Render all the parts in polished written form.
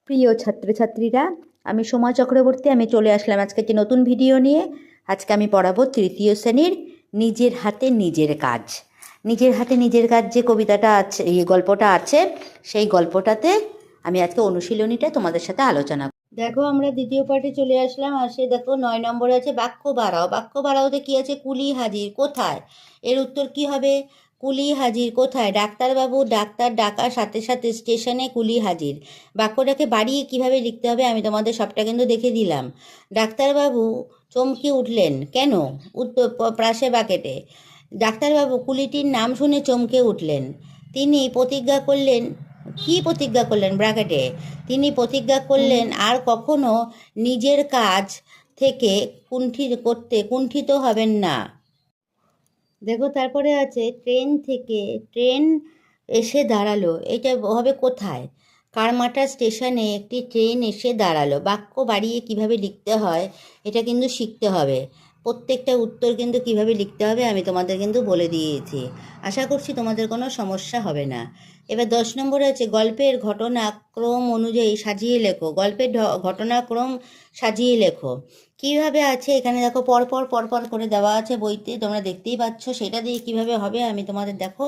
প্রিয় ছাত্রছাত্রীরা, আমি সোমা চক্রবর্তী। আমি চলে আসলাম আজকে একটি নতুন ভিডিও নিয়ে। আজকে আমি পড়াবো তৃতীয় শ্রেণীর নিজের হাতে নিজের কাজ। নিজের হাতে নিজের কাজ যে কবিতাটা আছে, এই গল্পটা আছে, সেই গল্পটাতে আমি আজকে অনুশীলনীটা তোমাদের সাথে আলোচনা করব। দেখো, আমরা দ্বিতীয় পার্টে চলে আসলাম। আর সে দেখো 9 নম্বরে আছে বাক্য বাড়াও। বাক্য বাড়াওতে কি আছে? কুলি হাজির কোথায়? এর উত্তর কি হবে? কুলি হাজির কোথায়? ডাক্তারবাবু ডাক্তার ডাকার সাথে সাথে স্টেশনে কুলি হাজির। বাক্যটাকে বাড়িয়ে কিভাবে লিখতে হবে আমি তোমাদের সবটা কিন্তু দেখে দিলাম। ডাক্তারবাবু চমকে উঠলেন কেন? উত্তর প্রাসে বাকেটে। ডাক্তারবাবু কুলিটির নাম শুনে চমকে উঠলেন। তিনি প্রতিজ্ঞা করলেন। কি প্রতিজ্ঞা করলেন? ব্র্যাকেটে। তিনি প্রতিজ্ঞা করলেন আর কখনো নিজের কাজ থেকে কুণ্ঠিত হবেন না। দেখো, তারপরে আছে ট্রেন এসে দাঁড়ালো। এটা হবে কোথায়? কারমাটা স্টেশনে একটি ট্রেন এসে দাঁড়ালো। বাক্য বাড়িয়ে কিভাবে লিখতে হয় এটা কিন্তু শিখতে হবে। প্রত্যেকটা উত্তর কিন্তু কিভাবে লিখতে হবে আমি তোমাদের কিন্তু বলে দিয়েছি। আশা করছি তোমাদের কোনো সমস্যা হবে না। এবার 10 নম্বরে আছে গল্পের ঘটনাক্রম অনুযায়ী সাজিয়ে লেখো। গল্পের ঘটনাক্রম সাজিয়ে লেখো। কিভাবে আছে এখানে দেখো, পরপর করে দেওয়া আছে বইতে, তোমরা দেখতেই পাচ্ছ। সেটা দিয়ে কিভাবে হবে আমি তোমাদের দেখো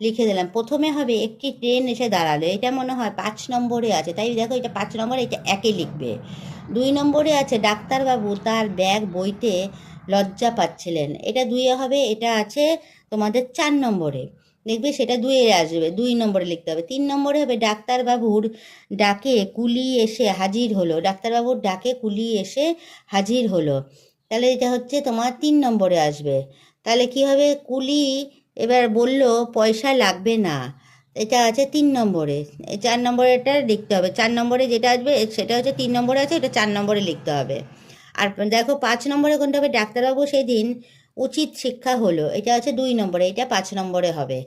লিখে দিলাম। প্রথমে হবে একটি ট্রেন এসে দাঁড়ালো। এটা মনে হয় 5 নম্বরে আছে, তাই দেখো এটা 5 নম্বরে, এটা একে লিখবে। 2 নম্বরে আছে ডাক্তারবাবু তার ব্যাগ বইতে লজ্জা পাচ্ছিলেন। এটা 2-এ হবে। এটা আছে তোমাদের 4 নম্বরে, দেখবে সেটা 2-এ আসবে, 2 নম্বরে লিখতে হবে। 3 নম্বরে হবে ডাক্তারবাবুর ডাকে কুলি এসে হাজির হলো। ডাক্তারবাবুর ডাকে কুলি এসে হাজির হলো, তাহলে এটা হচ্ছে তোমার 3 নম্বরে আসবে। তাহলে কি হবে? কুলি এবার বলল পয়সা লাগবে না, এটা আছে 3 নম্বরে। 4 নম্বরে এটা লিখতে হবে। 4 নম্বরে যেটা আসবে সেটা হচ্ছে 3 নম্বরে আছে, এটা 4 নম্বরে লিখতে হবে। আর দেখো 5 নম্বরে কোনটা হবে? ডাক্তারবাবু সেদিন উচিত শিক্ষা হলো। এটা আছে 2 নম্বরে, এটা 5 নম্বরে হবে।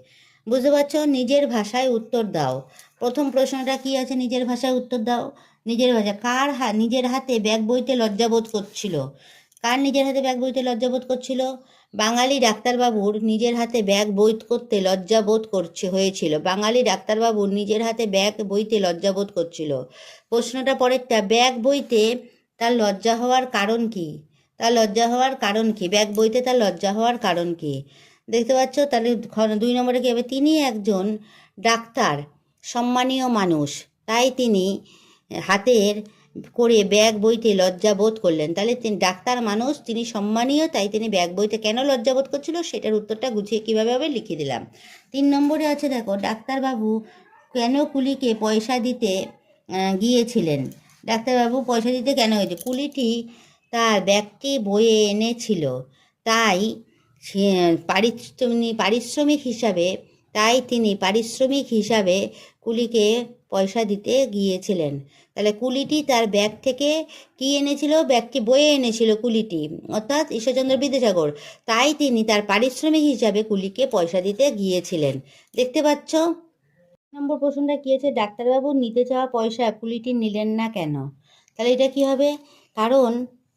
বুঝতে পারছো? নিজের ভাষায় উত্তর দাও। প্রথম প্রশ্নটা কি আছে? নিজের ভাষায় উত্তর দাও। নিজের ভাষা। নিজের হাতে ব্যাগ বইতে লজ্জাবোধ করছিল? কার নিজের হাতে ব্যাগ বইতে লজ্জাবোধ করছিল? বাঙালি ডাক্তারবাবুর নিজের হাতে ব্যাগ বই করতে লজ্জাবোধ হয়েছিল। বাঙালি ডাক্তারবাবুর নিজের হাতে ব্যাগ বইতে লজ্জাবোধ করছিল। প্রশ্নটা পরেরটা, ব্যাগ বইতে তার লজ্জা হওয়ার কারণ কি? তার লজ্জা হওয়ার কারণ কি? ব্যাগ বইতে তার লজ্জা হওয়ার কারণ কি? দেখতে পাচ্ছ? তাহলে 2 নম্বরে কী হবে? তিনি একজন ডাক্তার, সম্মানীয় মানুষ, তাই তিনি হাতের করে ব্যাগ বইতে লজ্জা বোধ করলেন। তাহলে তিনি ডাক্তার মানুষ, তিনি সম্মানীয়, তাই তিনি ব্যাগ বইতে কেন লজ্জা বোধ করছিল সেটার উত্তরটা গুছিয়ে কীভাবে হবে লিখে দিলাম। 3 নম্বরে আছে দেখো, ডাক্তারবাবু কেন কুলিকে পয়সা দিতে গিয়েছিলেন? ডাক্তারবাবু পয়সা দিতে কেন হয়েছে? কুলিটি তার ব্যাগটি বয়ে এনেছিল, তাই তিনি পারিশ্রমিক হিসাবে কুলিকে পয়সা দিতে গিয়েছিলেন। তাহলে কুলিটি তার ব্যাগ থেকে কি এনেছিল? ব্যাগটি বয়ে এনেছিল কুলিটি, অর্থাৎ ঈশ্বরচন্দ্র বিদ্যাসাগর, তাই তিনি তার পারিশ্রমিক হিসাবে কুলিকে পয়সা দিতে গিয়েছিলেন। দেখতে পাচ্ছ? নম্বর প্রশ্নটা কী আছে? ডাক্তারবাবু নিতে চাওয়া পয়সা কুলিটি নিলেন না কেন? তাহলে এটা কি হবে? কারণ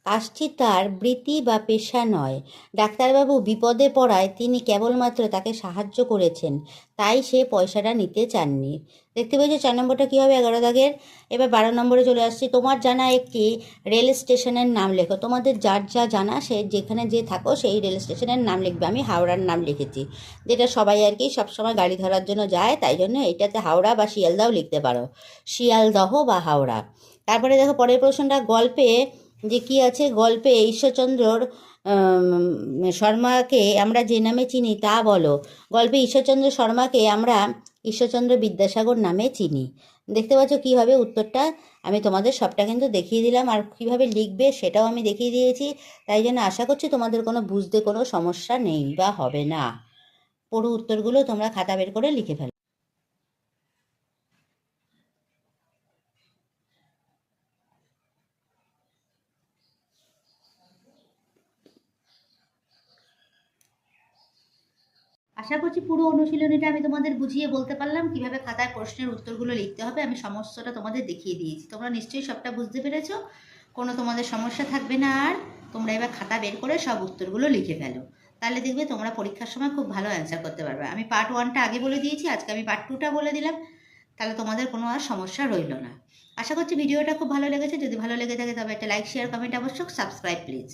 কাজটি তার বৃত্তি বা পেশা নয়। ডাক্তারবাবু বিপদে পড়ায় তিনি কেবলমাত্র তাকে সাহায্য করেছেন, তাই সে পয়সাটা নিতে চাননি। দেখতে পেয়েছো? 4 নম্বরটা কী হবে? 11 দাগের। এবার 12 নম্বরে চলে আসছি। তোমার জানা একটি রেল স্টেশনের নাম লেখো। তোমাদের যার যা জানা, সে যেখানে যে থাকো সেই রেল স্টেশনের নাম লিখবে। আমি হাওড়ার নাম লিখেছি, যেটা সবাই আর কি সবসময় গাড়ি ধরার জন্য যায়, তাই জন্য এটাতে হাওড়া বা শিয়ালদাও লিখতে পারো, শিয়ালদহ বা হাওড়া। তারপরে দেখো পরের প্রশ্নটা, গল্পে যে কি আছে? গল্পে ঈশ্বরচন্দ্রর শর্মাকে আমরা যে নামে চিনি তা বলো। গল্পে ঈশ্বরচন্দ্র শর্মাকে আমরা ঈশ্বরচন্দ্র বিদ্যাসাগর নামে চিনি। দেখতে পাচ্ছ কী হবে উত্তরটা? আমি তোমাদের সবটা কিন্তু দেখিয়ে দিলাম, আর কীভাবে লিখবে সেটাও আমি দেখিয়ে দিয়েছি। তাই জন্য আশা করছি তোমাদের কোনো বুঝতে কোনো সমস্যা নেই বা হবে না। পুরো উত্তরগুলো তোমরা খাতা বের করে লিখে ফেলো। আশা করছি পুরো অনুশীলনীটা আমি তোমাদের বুঝিয়ে বলতে পারলাম। কিভাবে খাতায় প্রশ্নের উত্তরগুলো লিখতে হবে আমি সমস্তটা তোমাদের দেখিয়ে দিয়েছি। তোমরা নিশ্চয়ই সবটা বুঝতে পেরেছো, কোনো তোমাদের সমস্যা থাকবে না। আর তোমরা এবার খাতা বের করে সব উত্তরগুলো লিখে ফেলো, তাহলে দেখবে তোমরা পরীক্ষার সময় খুব ভালো অ্যান্সার করতে পারবে। আমি পার্ট 1টা আগে বলে দিয়েছি, আজকে আমি পার্ট 2টা বলে দিলাম। তাহলে তোমাদের কোনো আর সমস্যা রইল না। আশা করছি ভিডিওটা খুব ভালো লেগেছে। যদি ভালো লেগে থাকে তবে একটা লাইক, শেয়ার, কমেন্ট আবশ্যক, সাবস্ক্রাইব প্লিজ।